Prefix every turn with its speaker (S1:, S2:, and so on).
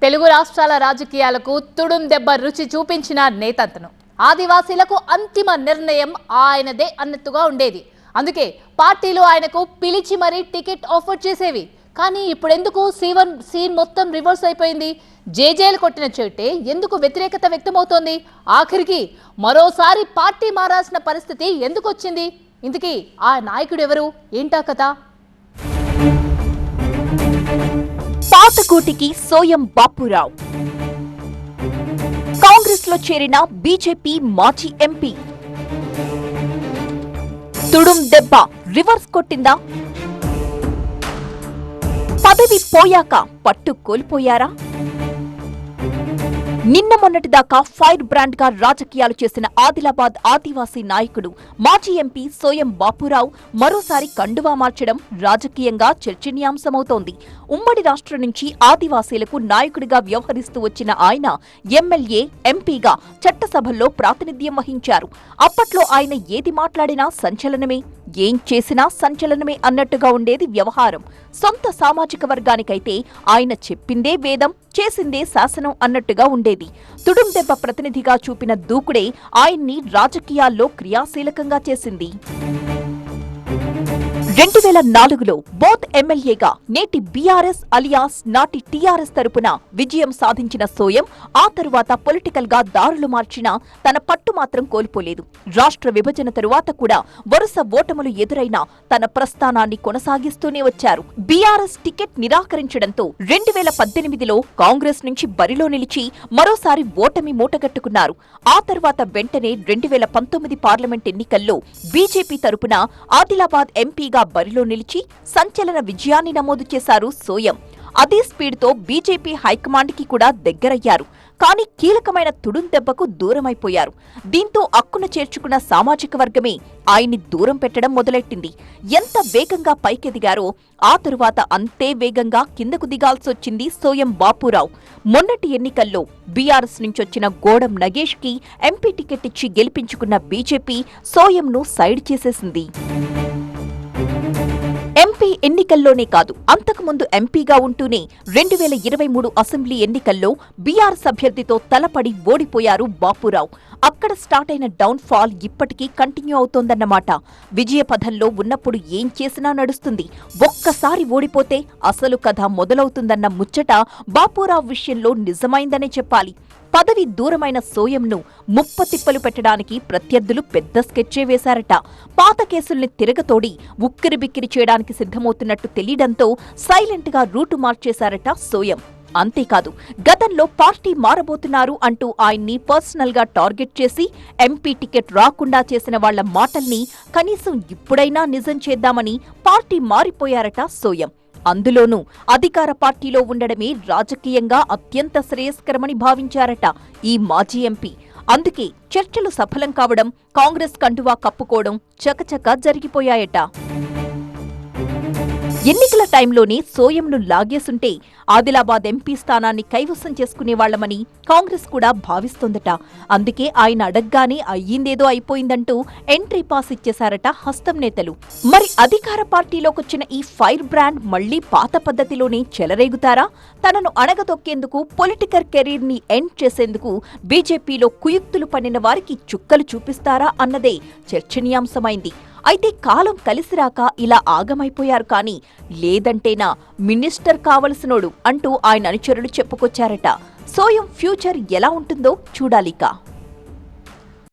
S1: తెలుగు రాష్ట్రాల రాజకీయాలకు తుడుం దెబ్బ రుచి చూపించిన నేతతను. ఆదివాసీలకు అంతిమ నిర్ణయం ఆయనదే అన్నట్టుగా ఉండేది. అందుకే పార్టీలు ఆయనకు పిలిచి మరీ టికెట్ ఆఫర్ చేసేవి. కానీ ఇప్పుడెందుకు సీన్ మొత్తం రివర్స్ అయిపోయింది? జేజేలు కొట్టిన చెట్టే ఎందుకు వ్యతిరేకత వ్యక్తమవుతోంది? ఆఖరికి మరోసారి పార్టీ మారాల్సిన పరిస్థితి ఎందుకు వచ్చింది? ఇందుకీ ఆ నాయకుడు ఎవరు? ఏంటా కథ?
S2: పాతకోటికి సోయం బాపురావు. కాంగ్రెస్ లో చేరిన బీజేపీ మాజీ ఎంపీ. తుడుం దెబ్బ రివర్స్ కొట్టిందా? పదవి పోయాక పట్టు కోల్పోయారా? నిన్న మొన్నటిదాకా ఫైర్ బ్రాండ్ గా రాజకీయాలు చేసిన ఆదిలాబాద్ ఆదివాసీ నాయకుడు మాజీ ఎంపీ సోయం బాపురావు మరోసారి కండువా మార్చడం రాజకీయంగా చర్చనీయాంశమవుతోంది. ఉమ్మడి రాష్ట్రం నుంచి ఆదివాసీలకు నాయకుడిగా వ్యవహరిస్తూ వచ్చిన ఆయన ఎమ్మెల్యే, ఎంపీగా చట్టసభల్లో ప్రాతినిధ్యం వహించారు. అప్పట్లో ఆయన ఏది మాట్లాడినా సంచలనమే, ఏం చేసినా సంచలనమే అన్నట్టుగా ఉండేది వ్యవహారం. సొంత సామాజిక వర్గానికైతే ఆయన చెప్పిందే వేదం, చేసిందే శాసనం అన్నట్టుగా ఉండేది. తుడుం దెబ్బ ప్రతినిధిగా చూపిన దూకుడే ఆయన్ని రాజకీయాల్లో క్రియాశీలకంగా చేసింది. 2004లో బోత్ ఎమ్మెల్యేగా నేటి బీఆర్ఎస్ అలియాస్ నాటి టీఆర్ఎస్ తరపున విజయం సాధించిన సోయం ఆ తరువాత పొలిటికల్ గా దారులు మార్చినా తన పట్టు మాత్రం కోల్పోలేదు. రాష్ట్ర విభజన తరువాత కూడా వరుస ఓటములు ఎదురైనా తన ప్రస్థానాన్ని కొనసాగిస్తూనే వచ్చారు. బీఆర్ఎస్ టికెట్ నిరాకరించడంతో 2018లో కాంగ్రెస్ నుంచి బరిలో నిలిచి మరోసారి ఓటమి మూటగట్టుకున్నారు. ఆ తర్వాత వెంటనే 2019 పార్లమెంట్ ఎన్నికల్లో బీజేపీ తరపున ఆదిలాబాద్ ఎంపీగా బరిలో నిలిచి సంచలన విజయాన్ని నమోదు చేశారు సోయం. అదే స్పీడ్తో బీజేపీ హైకమాండ్ కి కూడా దగ్గరయ్యారు. కానీ కీలకమైన తుడుం దెబ్బకు దూరమైపోయారు. దీంతో అక్కున చేర్చుకున్న సామాజిక వర్గమే ఆయన్ని దూరం పెట్టడం మొదలెట్టింది. ఎంత వేగంగా పైకెదిగారో ఆ తరువాత అంతే వేగంగా కిందకు దిగాల్సొచ్చింది సోయం బాపురావు. మొన్నటి ఎన్నికల్లో బీఆర్ఎస్ నుంచొచ్చిన గోడం నగేష్ కి ఎంపీ టికెట్ ఇచ్చి గెలిపించుకున్న బీజేపీ సోయంను సైడ్ చేసేసింది. ఎంపీ ఎన్నికల్లోనే కాదు, అంతకుముందు ఎంపీగా ఉంటూనే 2023 అసెంబ్లీ ఎన్నికల్లో బీఆర్ఎస్ అభ్యర్థితో తలపడి ఓడిపోయారు బాపురావు. అక్కడ స్టార్ట్ అయిన డౌన్ ఫాల్ ఇప్పటికీ కంటిన్యూ అవుతోందన్నమాట. విజయపథంలో ఉన్నప్పుడు ఏం చేసినా నడుస్తుంది, ఒక్కసారి ఓడిపోతే అసలు కథ మొదలవుతుందన్న ముచ్చట బాపురావు విషయంలో నిజమైందనే చెప్పాలి. పదవి దూరమైన సోయంను ముప్పతిప్పలు పెట్టడానికి ప్రత్యర్థులు పెద్ద స్కెచ్చే వేశారట. పాత కేసుల్ని తిరగతోడి ఉక్కిరిబిక్కిరి చేయడానికి సిద్ధమవుతున్నట్టు తెలియడంతో సైలెంట్ గా రూటు మార్చేశారట సోయం. అంతేకాదు, గతంలో పార్టీ మారబోతున్నారు అంటూ ఆయన్ని పర్సనల్ గా టార్గెట్ చేసి ఎంపీ టికెట్ రాకుండా చేసిన వాళ్ల మాటల్ని కనీసం ఇప్పుడైనా నిజం చేద్దామని పార్టీ మారిపోయారట సోయం. అందులోనూ అధికార పార్టీలో ఉండడమే రాజకీయంగా అత్యంత శ్రేయస్కరమని భావించారట ఈ మాజీ ఎంపీ. అందుకే చర్చలు సఫలం కావడం, కాంగ్రెస్ కండువా కప్పుకోవడం చకచకా జరిగిపోయాయట. ఎన్నికల టైంలోనే సోయంను లాగేసుంటే ఆదిలాబాద్ ఎంపీ స్థానాన్ని కైవసం చేసుకునేవాళ్లమని కాంగ్రెస్ కూడా భావిస్తోందట. అందుకే ఆయన అడగ్గానే అయ్యిందేదో అయిపోయిందంటూ ఎంట్రీ పాస్ ఇచ్చేశారట హస్తం నేతలు. మరి అధికార పార్టీలోకొచ్చిన ఈ ఫైర్ బ్రాండ్ మళ్లీ పాత పద్ధతిలోనే చెలరేగుతారా? తనను అణగదొక్కేందుకు, పొలిటికల్ కెరీర్ ని ఎండ్ చేసేందుకు బీజేపీలో కుయుక్తులు పన్నిన వారికి చుక్కలు చూపిస్తారా అన్నదే చర్చనీయాంశమైంది. అయితే కాలం కలిసిరాక ఇలా ఆగమైపోయారు. కానీ లేదంటేనా మినిస్టర్ కావలసినోడు అంటూ ఆయన అనుచరులు చెప్పుకొచ్చారట. సోయం ఫ్యూచర్ ఎలా ఉంటుందో చూడాలిక.